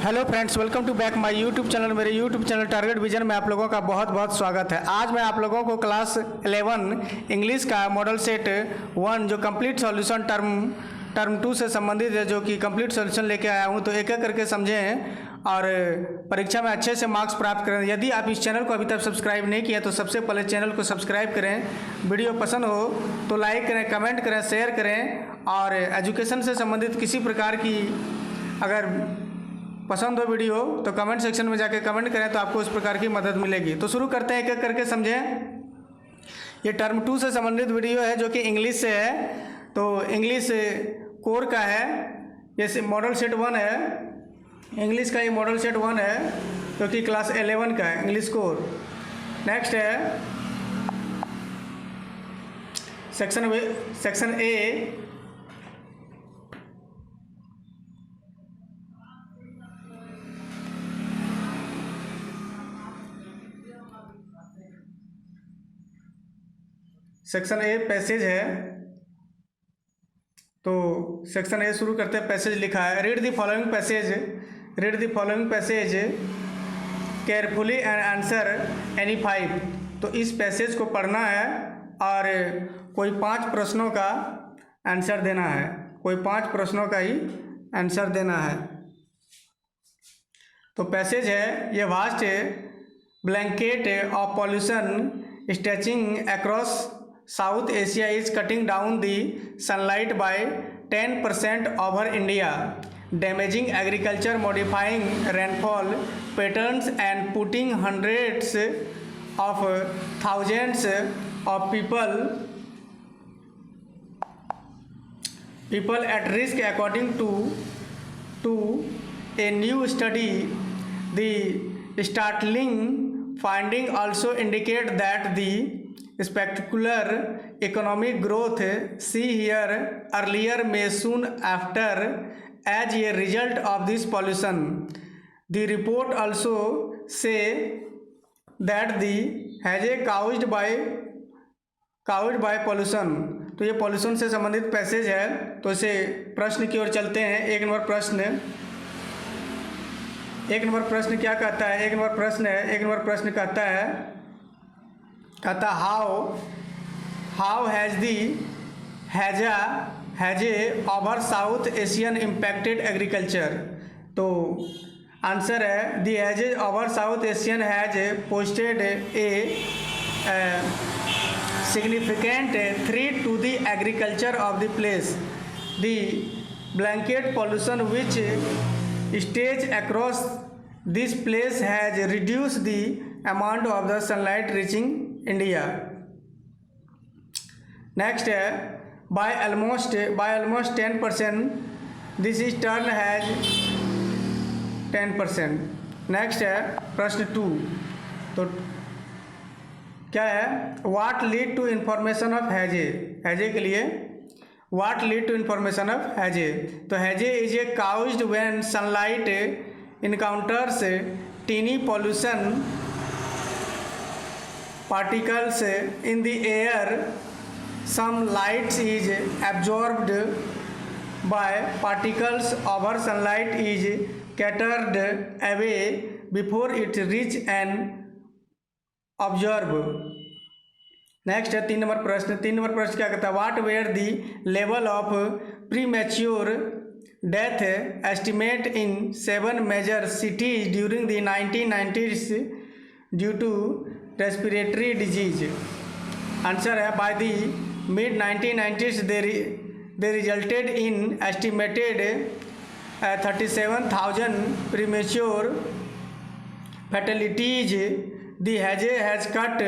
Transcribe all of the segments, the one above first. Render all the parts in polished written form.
Hello friends, welcome to back my YouTube channel. मेरे YouTube channel Target Vision में आप लोगों का बहुत बहुत स्वागत है। आज मैं आप लोगों को क्लास 11 इंग्लिश का मॉडल सेट 1 जो कंप्लीट सॉल्यूशन टर्म 2 से संबंधित है, जो कि कंप्लीट सॉल्यूशन लेके आया हूं। तो एक एक करके समझें और परीक्षा में अच्छे से मार्क्स प्राप्त करें। यदि आप इस चैनल को अभी तक सब्सक्राइब नहीं किया तो सबसे पहले चैनल को सब्सक्राइब करें। वीडियो पसंद हो तो लाइक करें, कमेंट करें, शेयर करें। और एजुकेशन से संबंधित किसी प्रकार की अगर पसंद हो वीडियो तो कमेंट सेक्शन में जाके कमेंट करें, तो आपको उस प्रकार की मदद मिलेगी। तो शुरू करते हैं, एक एक करके समझें। ये टर्म 2 से संबंधित वीडियो है जो कि इंग्लिश से है। तो इंग्लिश कोर का है, ये मॉडल सेट 1 है। इंग्लिश का ये मॉडल सेट 1 है जो कि क्लास 11 का है, इंग्लिश कोर। नेक्स्ट है section A. Section a passage है। तो सेक्शन ए शुरू करते हैं। पैसेज लिखा है, read the following passage carefully and answer any 5। तो इस पैसेज को पढ़ना है और कोई 5 प्रश्नों का आंसर देना है। कोई 5 प्रश्नों का ही आंसर देना है। तो पैसेज है, ये vast blanket of pollution stretching across South Asia is cutting down the sunlight by 10% over India, damaging agriculture, modifying rainfall patterns and putting hundreds of thousands of people at risk, according to a new study. The startling finding also indicate that the spectacular economic growth see here earlier may soon after as a result of this pollution. The report also say that the hazard caused by pollution. तो ये pollution से संबंधित passage है। तो इसे प्रश्न की ओर चलते हैं। एक नंबर प्रश्न क्या कहता है? एक नंबर प्रश्न कहता how haze over South Asian impacted agriculture. तो आंसर है, the haze over South Asian has posted a significant threat to the agriculture of the place. The blanket pollution which stage across this place has reduce the amount of the sunlight reaching India. Next है, by almost 10%. This is turn has 10%. Next है प्रश्न 2। तो क्या है? What lead to information of hazard के लिए what lead to information of hazard। तो hazard is a caused when sunlight encounters tiny pollution particles in the air. Some light is absorbed by particles, other sunlight is scattered away before it reach an observer. Next है 3 number प्रश्न क्या कहता है? What were the level of premature death estimate in 7 major cities during the 1990s due to respiratory disease. Answer है, by the mid 1990s they resulted in estimated 37,000 premature fatalities. The hazard has cut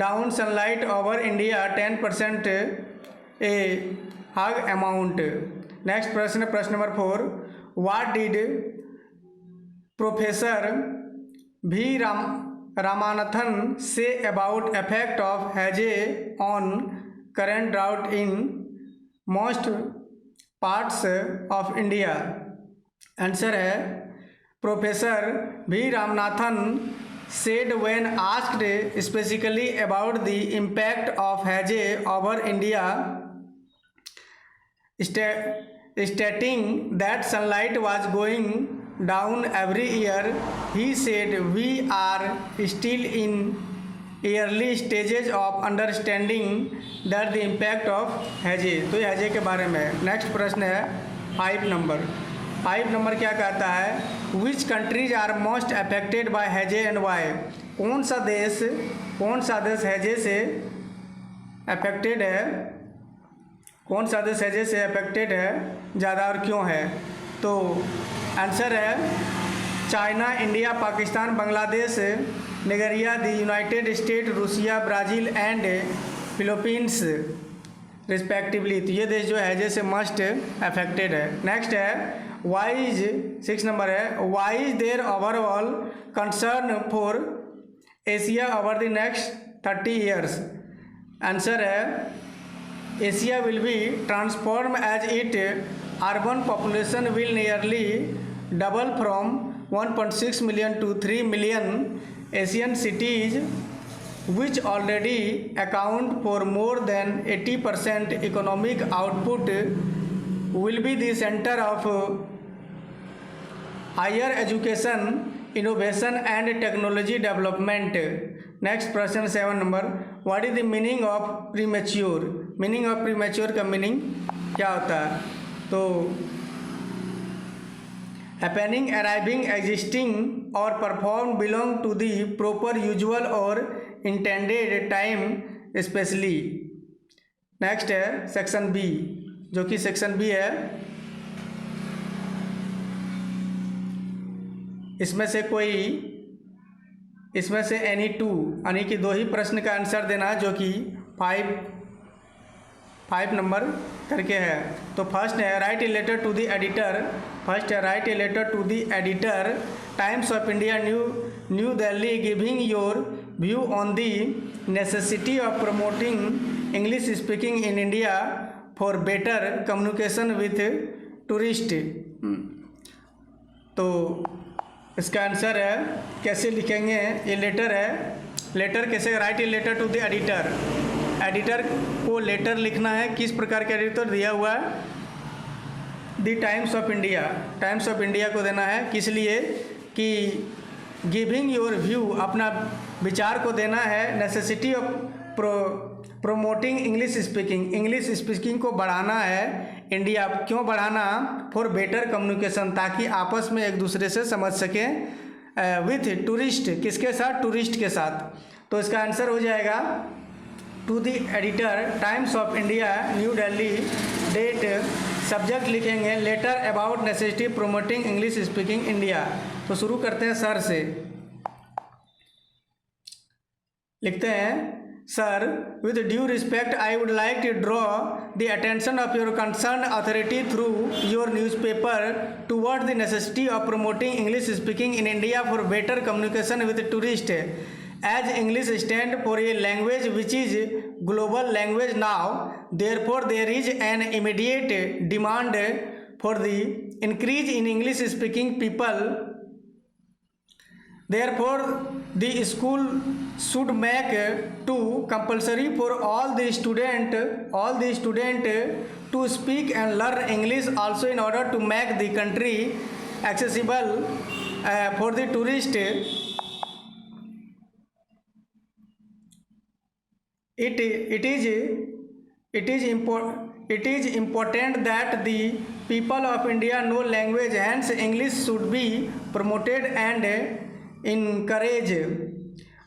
down sunlight over India 10%, a hug amount. Next प्रश्न number 4। What did Professor V. Ramanathan say about effect of hazard on current drought in most parts of India? Answer है, Professor V. Ramanathan said when asked specifically about the impact of hazard over India, stating that sunlight was going down every year. He said we are still in early stages of understanding that the impact of हैजे। तो ये हैजे के बारे में है। Next प्रश्न है 5 number. 5 number क्या कहता है? Which countries are most affected by haze and why? कौन सा देश हैजे से अफेक्टेड है? कौन सा देश हैजे से अफेक्टेड है ज़्यादा और क्यों है? तो आंसर है China, India, Pakistan, Bangladesh, Nigeria, the United State, Russia, Brazil and Philippines respectively. तो ये देश जो है हैजे से मस्ट अफेक्टेड है। नेक्स्ट है वाई इज 6 नंबर है why is there overall concern for Asia over the next 30 years? Answer है Asia will be transform as it urban population will nearly double from 1.6 million to 3 million. Asian cities which already account for more than 80% economic output will be the center of higher education, innovation and technology development. Next question 7 number. What is the meaning of premature? Meaning of premature का meaning क्या होता है? तो happening, arriving, existing or performed belong to the proper, usual or intended time especially. Next है section B, जो कि section B है। इसमें से एनी टू यानी कि 2 ही प्रश्न का आंसर देना, जो कि 5 नंबर करके है। तो फर्स्ट है write a letter to the editor. First है write a letter to the editor Times of India New Delhi giving your view on the necessity of promoting English speaking in India for better communication with tourist. तो इसका answer है कैसे लिखेंगे? ये letter है, letter कैसे write a letter to the editor. Editor को letter लिखना है, किस प्रकार का एडिटर दिया हुआ है? The Times of India. Times of India को देना है, किस लिए? कि गिविंग योर व्यू, अपना विचार को देना है। Necessity of promoting English speaking, English speaking को बढ़ाना है इंडिया। क्यों बढ़ाना? फॉर बेटर कम्युनिकेशन, ताकि आपस में एक दूसरे से समझ सकें। विथ टूरिस्ट, किसके साथ? टूरिस्ट के साथ। तो इसका आंसर हो जाएगा to the editor Times of India New Delhi, date, subject लिखेंगे letter about necessity promoting English speaking India. तो शुरू करते हैं सर से। लिखते हैं sir, with due respect I would like to draw the attention of your concern authority through your newspaper toward the necessity of promoting English speaking in India for better communication with tourist. As English stand for a language which is global language now, therefore there is an immediate demand for the increase in English speaking people. Therefore, the school should make to compulsory for all the student to speak and learn English also in order to make the country accessible for the tourist. It is important that the people of India know language, hence English should be promoted and encouraged.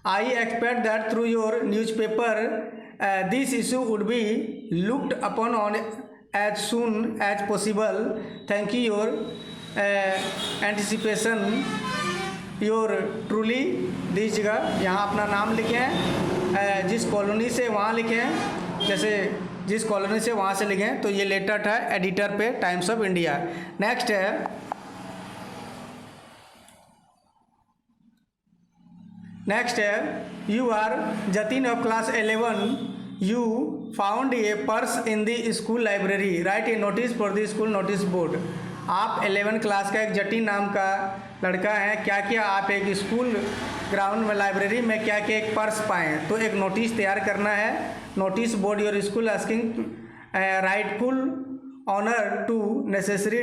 I expect that through your newspaper this issue would be looked upon as soon as possible. Thank you your anticipation. Your truly दीजिएगा। यहाँ अपना नाम लिखें, जिस colony से वहाँ लिखें, जैसे जिस कॉलोनी से वहाँ से लिखें। तो ये लेटर था एडिटर पे टाइम्स ऑफ इंडिया। नेक्स्ट है you are Jatin of class 11, you found a purse in the school library, write a notice for the school notice board. आप 11 क्लास का एक जतिन नाम का लड़का है, क्या किया आप एक स्कूल ग्राउंड में लाइब्रेरी में क्या किया एक पर्स पाए। तो एक नोटिस तैयार करना है, notice board your school asking rightful owner to necessary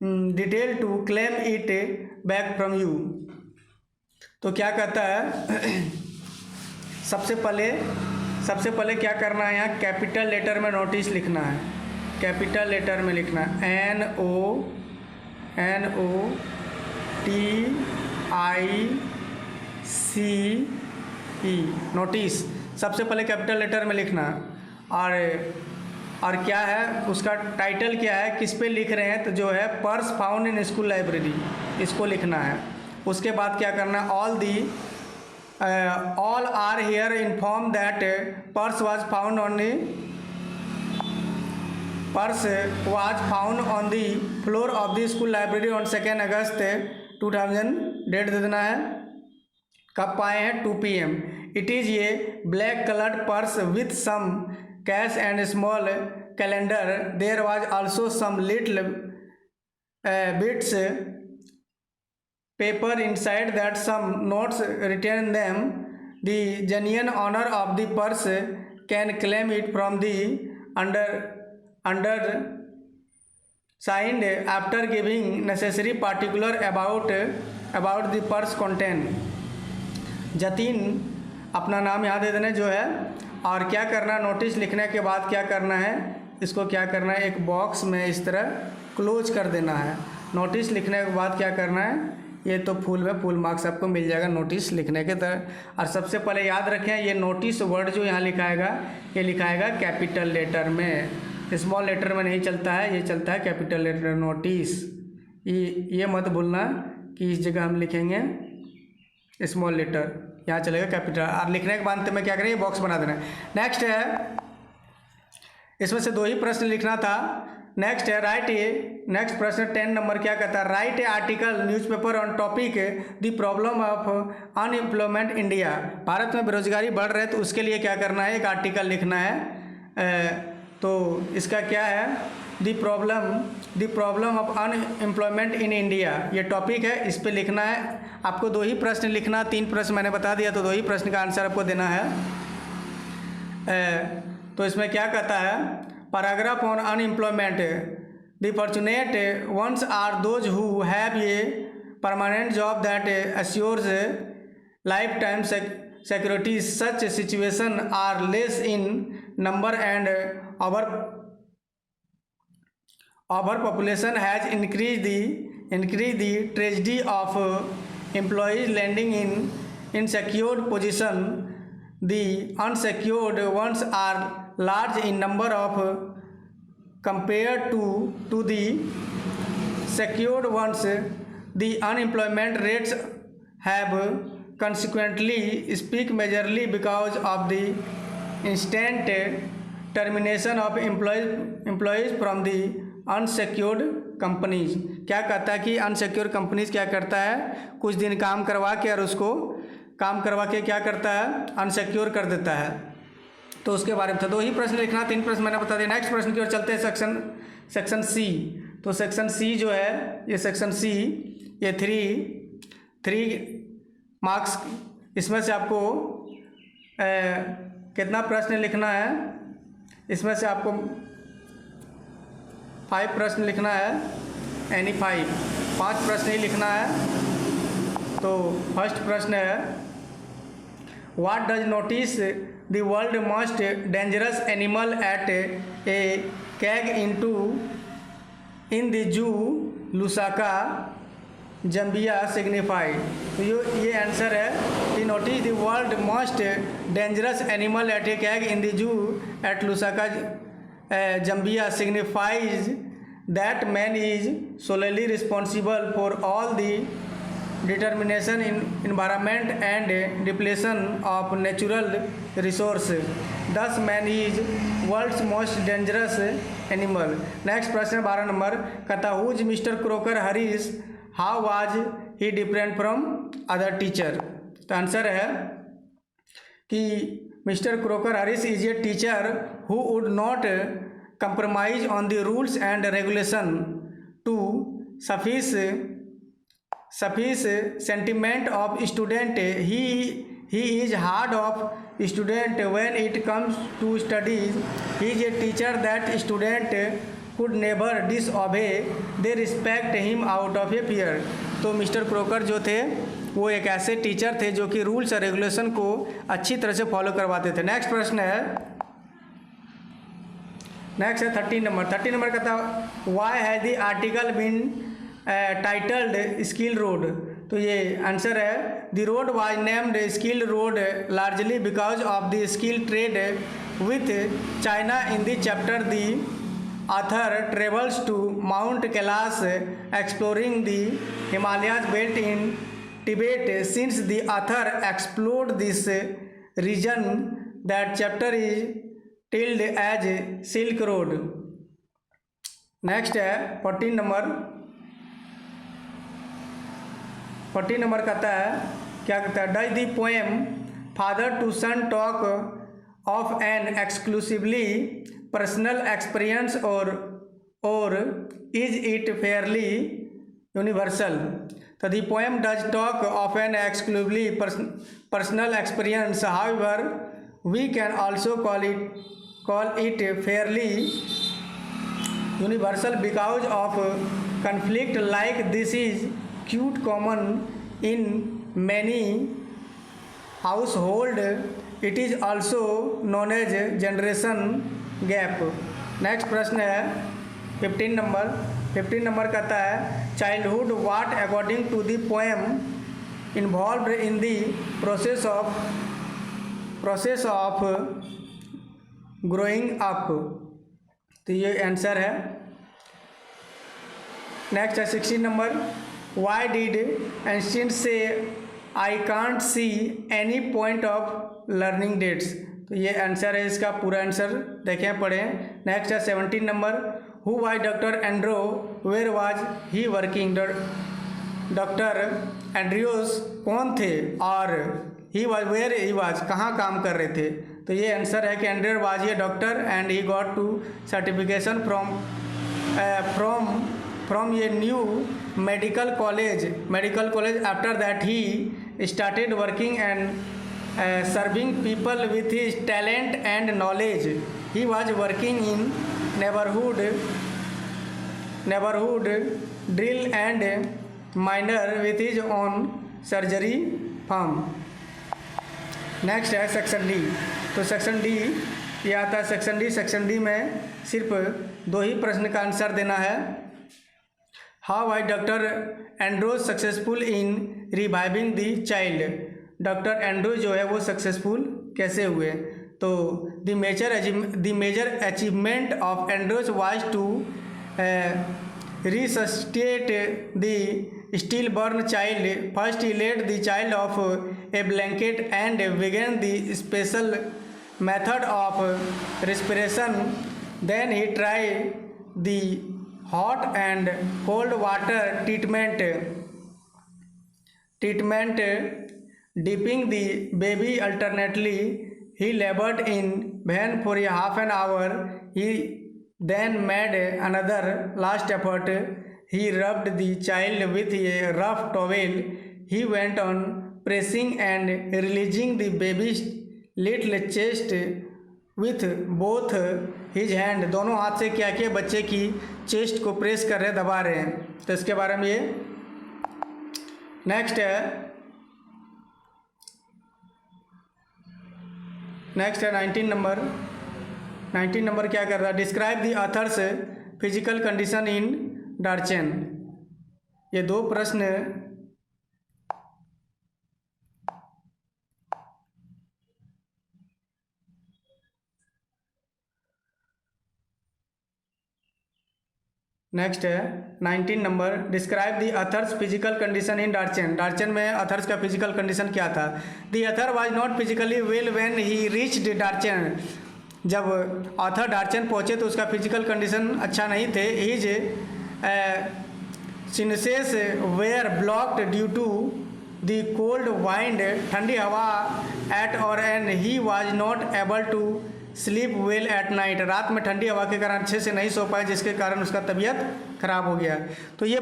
detail to claim it back from you. तो क्या कहता है, सबसे पहले क्या करना है, यहाँ कैपिटल लेटर में नोटिस लिखना है, कैपिटल लेटर में लिखना है NOTICE, नोटिस सबसे पहले कैपिटल लेटर में लिखना। और क्या है उसका टाइटल क्या है, किस पे लिख रहे हैं, तो जो है purse found in school library, इसको लिखना है। उसके बाद क्या करना है, all are here inform that purse was found on the floor of the school library on 2 August 2000, date दे देना है, कब पाए हैं, 2 PM। इट इज़ ये black coloured purse with some cash and small calendar, there was also some little bits paper inside that some notes written in them. The genuine owner of the purse can claim it from the under signed after giving necessary particular about the purse content. Jatin अपना नाम यहाँ दे देना जो है। और क्या करना, notice लिखने के बाद क्या करना है, इसको क्या करना है, एक बॉक्स में इस तरह क्लोज कर देना है। नोटिस लिखने के बाद क्या करना है, ये तो फुल मार्क्स आपको मिल जाएगा नोटिस लिखने के तरह। और सबसे पहले याद रखें, ये नोटिस वर्ड जो यहाँ लिखाएगा, ये लिखाएगा कैपिटल लेटर में, स्मॉल लेटर में नहीं चलता है, ये चलता है कैपिटल लेटर नोटिस। ये मत भूलना कि इस जगह हम लिखेंगे स्मॉल लेटर, यहाँ चलेगा कैपिटल। और लिखने के बाद में क्या करें, ये बॉक्स बना देना है। नेक्स्ट है, इसमें से 2 ही प्रश्न लिखना था। नेक्स्ट है नेक्स्ट प्रश्न 10 नंबर क्या कहता है, write A article newspaper on topic the problem of unemployment India. Bharat में बेरोजगारी बढ़ रही है, तो उसके लिए क्या करना है, एक आर्टिकल लिखना है। तो इसका क्या है, the problem of unemployment in India, ये टॉपिक है, इस पर लिखना है। आपको 2 ही प्रश्न लिखना, 3 प्रश्न मैंने बता दिया, तो 2 ही प्रश्न का आंसर आपको देना है। तो इसमें क्या कहता है, paragraph on unemployment, the fortunate ones are those who have a permanent job that assures life time security. Such situation are less in number and our population has increased the tragedy of employees landing in insecure position. The unsecured ones are large in number of compared to the secured ones. The unemployment rates have consequently spiked majorly because of the instant termination of employees from the unsecured companies. क्या कहता है कि unsecure companies क्या करता है, कुछ दिन काम करवा के और उसको काम करवा के क्या करता है, अनसिक्योर कर देता है। तो उसके बारे में था। 2 ही प्रश्न लिखना, 3 प्रश्न मैंने बता दिया। नेक्स्ट प्रश्न की ओर चलते हैं, सेक्शन सी। तो सेक्शन सी जो है, ये सेक्शन सी, ये 3 मार्क्स, इसमें से आपको कितना प्रश्न लिखना है, इसमें से आपको 5 प्रश्न लिखना है, यानी 5 प्रश्न ही लिखना है। तो फर्स्ट प्रश्न है, what does notice the world most dangerous animal at a cage in the zoo Lusaka Zambia signify. तो ये आंसर है कि notice the world most dangerous animal at a cage in the zoo at Lusaka Zambia signifies that man is solely responsible for all the determination in environment and depletion of natural resources. Thus man is world's most dangerous animal. Next प्रश्न 12 number कहता, who is Mr. Crocker Harris? How was he different from other teacher? तो answer है कि Mr. Crocker Harris is a teacher who would not compromise on the rules and regulation to suffice sentiment of student. He is hard of student when it comes to studies. He is a teacher that student could never disobey, they respect him out of a fear। तो mister croaker जो थे वो एक ऐसे teacher थे जो कि rules और रेगुलेशन को अच्छी तरह से फॉलो करवाते थे। नेक्स्ट प्रश्न है, नेक्स्ट है 13 नंबर। 13 नंबर का था why has the article been titled skill road. तो ये आंसर है the road was named skill road largely because of the skill trade with China. In the chapter the author travels to mount Kailash exploring the Himalayas belt in Tibet. Since the author explored this reason that chapter is tilde as silk road. Next है 14 number. 14 number कहता है, क्या कहता है, does the poem Father to Son talk of an exclusively personal experience और is it fairly universal. तो the poem does talk of an exclusively personal experience, however we can also call it fairly universal because of conflict like this is quite common in many household। it is also known as generation gap। Next प्रश्न है 15 number. 15 number कहता है childhood what according to the poem involved in the process of growing up। तो ये answer है। Next है 16 number. Y did ancient से I can't see any point of learning dates. तो ये आंसर है, इसका पूरा आंसर देखें पढ़ें। नेक्स्ट है 17 number. Who was doctor Andrew, where was he working. Doctor Andreas कौन थे और he was where he was कहाँ काम कर रहे थे। तो ये आंसर है कि Andrew was a doctor and he got to certification from a new medical college. After that he started working and serving people with his talent and knowledge. He was working in neighbourhood drill and miner with his own surgery firm. Next है section D. तो section D ये आता है section D में सिर्फ 2 ही प्रश्न का answer देना है। How was doctor Andrew's successful in reviving the child. Doctor Andrew जो है वो सक्सेसफुल कैसे हुए। तो the major achievement of Andrew's was to resuscitate the stillborn child। First he laid the child off a blanket and began the special method of respiration। Then he tried the hot and cold water treatment dipping the baby alternately। He labored in vain for a half an hour। He then made another last effort। He rubbed the child with a rough towel। He went on pressing and releasing the baby's little chest with both his hand। दोनों हाथ से क्या किया, बच्चे की chest को press कर रहे, दबा रहे हैं। तो इसके बारे में ये नेक्स्ट है 19 नंबर। 19 नंबर क्या कर रहा है, describe the author's physical condition in Darchen. ये 2 प्रश्न नेक्स्ट है 19 number. Describe the author's physical condition in Darchen. Darchen में ऑथर्स का फिजिकल कंडीशन क्या था। The author was not physically well when he reached Darchen. जब ऑथर डार्चेन पहुँचे तो उसका फिजिकल कंडीशन अच्छा नहीं थे। His sinuses were blocked due to the cold wind. ठंडी हवा एट और and he was not able to sleep well at night. रात में ठंडी हवा के कारण अच्छे से नहीं सो पाए, जिसके कारण उसका तबीयत ख़राब हो गया। तो ये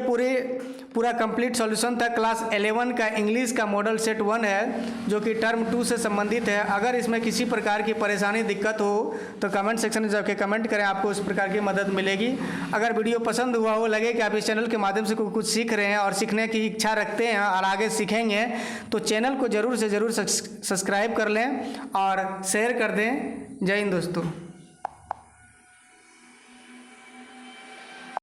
पूरा कंप्लीट सॉल्यूशन था क्लास 11 का इंग्लिश का मॉडल सेट 1 है, जो कि टर्म 2 से संबंधित है। अगर इसमें किसी प्रकार की परेशानी दिक्कत हो तो कमेंट सेक्शन में जाके कमेंट करें, आपको उस प्रकार की मदद मिलेगी। अगर वीडियो पसंद हुआ हो, लगे कि आप इस चैनल के माध्यम से कुछ सीख रहे हैं और सीखने की इच्छा रखते हैं और आगे सीखेंगे, तो चैनल को ज़रूर से ज़रूर सब्सक्राइब कर लें और शेयर कर दें। जय हिंद दोस्तों।